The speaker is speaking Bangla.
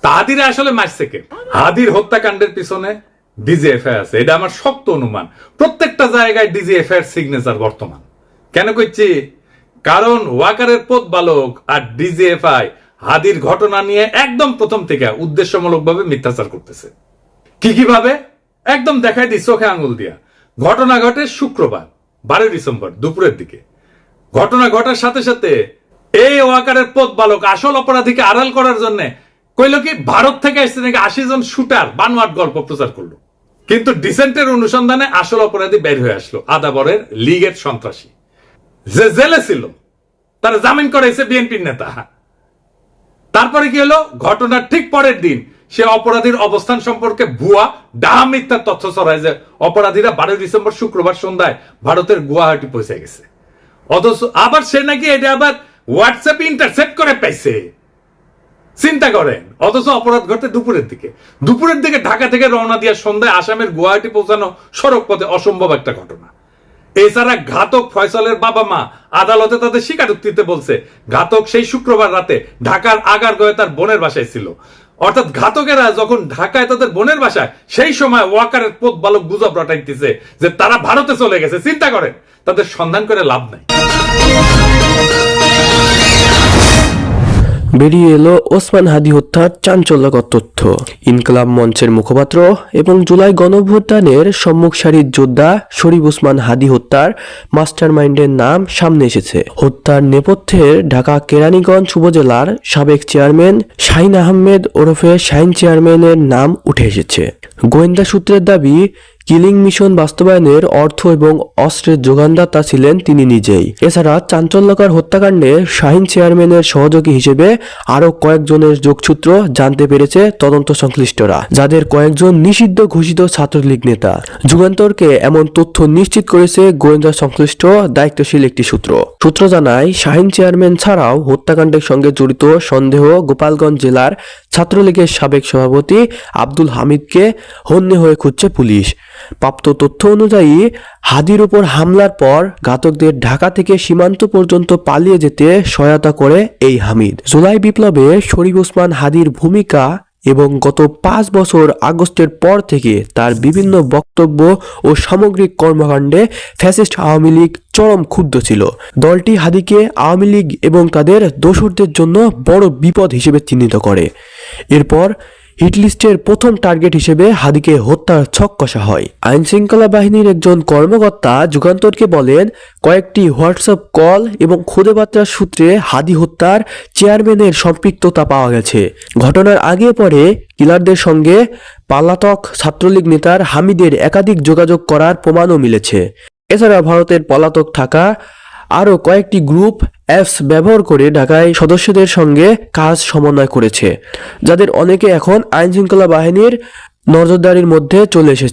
হাদিরা আসলে মারছে কে? হাদির হত্যাকাণ্ডের পিছনে ডিজিএফআই আছে, এটা আমার শক্ত অনুমান। প্রত্যেকটা জায়গায় ডিজিএফআই এর সিগনেচার বর্তমান। কেন কইছি? কারণ ওয়াকারের প্রতিপালক আর ডিজিএফআই হাদির ঘটনা নিয়ে একদম প্রথম থেকে উদ্দেশ্যমূলকভাবে মিথ্যাচার করতেছে। কিভাবে? একদম দেখাই দিই চোখে আঙুল দিয়া। ঘটনা ঘটে শুক্রবার 12 ডিসেম্বর দুপুরের দিকে। ঘটনা ঘটার সাথে সাথে এই ওয়াকারের প্রতিপালক আসল অপরাধীকে আড়াল করার জন্য কইল কি ভারত থেকে আসছে নাকি 80 জন শুটার বানোয়াট গল্প প্রচার করলো। কিন্তু ডিসেন্টের অনুসন্ধানে আসল অপরাধী বের হয়ে আসলো, আদাবরের লীগের সন্ত্রাসী যে জেলে ছিল, তারা জামিন করাইছে বিএনপির নেতা। তারপরে কি হলো? ঘটনার ঠিক পরের দিন সে অপরাধীর অবস্থান সম্পর্কে ভুয়া ডাহা মিথ্যার তথ্য ছড়ায় যে অপরাধীরা 12 ডিসেম্বর শুক্রবার সন্ধ্যায় ভারতের গুয়াহাটি পৌঁছে গেছে। অথচ আবার সে নাকি এটা আবার হোয়াটসঅ্যাপ ইন্টারসেপ্ট করে পাইছে। চিন্তা করেন। অথচ অপরাধ ঘটে দুপুরের দিকে ঢাকা থেকে রওনা দিয়ে সন্ধ্যায় আসামের গুয়াহাটি পৌঁছানো সড়ক পথে অসম্ভব একটা ঘটনা। এছাড়া ঘাতক ফয়সালের বাবা মা আদালতে তাদের স্বীকারোক্তিতে বলছে ঘাতক সেই শুক্রবার রাতে ঢাকার আগারগাঁওয়ে তার বোনের বাসায় ছিল। অর্থাৎ ঘাতকেরা যখন ঢাকায় তাদের বোনের বাসায়, সেই সময় ওয়াকারের প্রতিপালক গুজব রটাইতেছে যে তারা ভারতে চলে গেছে। চিন্তা করেন, তাদের সন্ধান করে লাভ নাই। বেরিয়ে এলো ওসমান হাদি হত্যার চাঞ্চল্যকর তথ্য। ইনকলাব মঞ্চের মুখপাত্র এবং জুলাই গণঅভ্যুত্থানের সম্মুখ সারির যোদ্ধা শরীফ ওসমান হাদি হত্যার মাস্টারমাইন্ডের নাম সামনে এসেছে। হত্যার নেপথ্যের ঢাকা কেরানীগঞ্জ উপজেলার সাবেক চেয়ারম্যান শাহিন আহমেদ ওরফে শাহিন চেয়ারম্যানের নাম উঠে এসেছে। গোয়েন্দা সূত্রের দাবি, কিলিং মিশন বাস্তবায়নের অর্থ এবং অস্ত্রের যোগানদাতা ছিলেন তিনি নিজেই। এছাড়া চাঞ্চল্যকর হত্যাকাণ্ডে শাহিন চেয়ারম্যানের সহযোগী হিসেবে আরো কয়েকজনের যোগসূত্র জানতে পেরেছে তদন্ত সংশ্লিষ্টরা, যাদের কয়েকজন নিষিদ্ধ ঘোষিত ছাত্রলীগ নেতা। যুগান্তরকে এমন তথ্য নিশ্চিত করেছে গোয়েন্দা সংশ্লিষ্ট দায়িত্বশীল একটি সূত্র জানায়, শাহিন চেয়ারম্যান ছাড়াও হত্যাকাণ্ডের সঙ্গে জড়িত সন্দেহ গোপালগঞ্জ জেলার ছাত্রলীগের সাবেক সভাপতি আব্দুল হামিদকে হন্যে হয়ে খুঁজছে পুলিশ। প্রাপ্ত তথ্য অনুযায়ী হাদির উপর হামলার পর ঘাতকদের ঢাকা থেকে সীমান্ত পর্যন্ত পালিয়ে যেতে সহায়তা করে এই হামিদ। জুলাই বিপ্লবে শরীফ ওসমান হাদির ভূমিকা এবং গত 5 বছর আগস্টের পর থেকে তার বিভিন্ন বক্তব্য ও সামগ্রিক কর্মকাণ্ডে ফ্যাসিস্ট আওয়ামী লীগ চরম ক্ষুব্ধ ছিল। দলটি হাদিকে আওয়ামী লীগ এবং তাদের দোসরদের জন্য বড় বিপদ হিসেবে চিহ্নিত করে। এরপর হিটলিস্টের প্রথম টার্গেট হিসেবে হাদিকে হত্যার ছক কষা হয়। আইন শৃঙ্খলা বাহিনীর একজন কর্মকর্তা যুগান্তরকে বলেন, কয়েকটি হোয়াটসঅ্যাপ কল এবং খুদে বার্তার সূত্রে হাদি হত্যার চেয়ারম্যানের সম্পৃক্ততা পাওয়া গেছে। ঘটনার আগে পরে কিলারদের সঙ্গে পলাতক ছাত্রলীগ নেতার হামিদের একাধিক যোগাযোগ করার প্রমাণও মিলেছে। এছাড়া ভারতের পলাতক থাকা আরও কয়েকটি গ্রুপ অ্যাপস ব্যবহার করে ঢাকায় সদস্যদের সঙ্গে কাজ সমন্বয় করেছে, যাদের অনেকে এখন আইনশৃঙ্খলা বাহিনীর নজরদারির মধ্যে চলে এসেছে।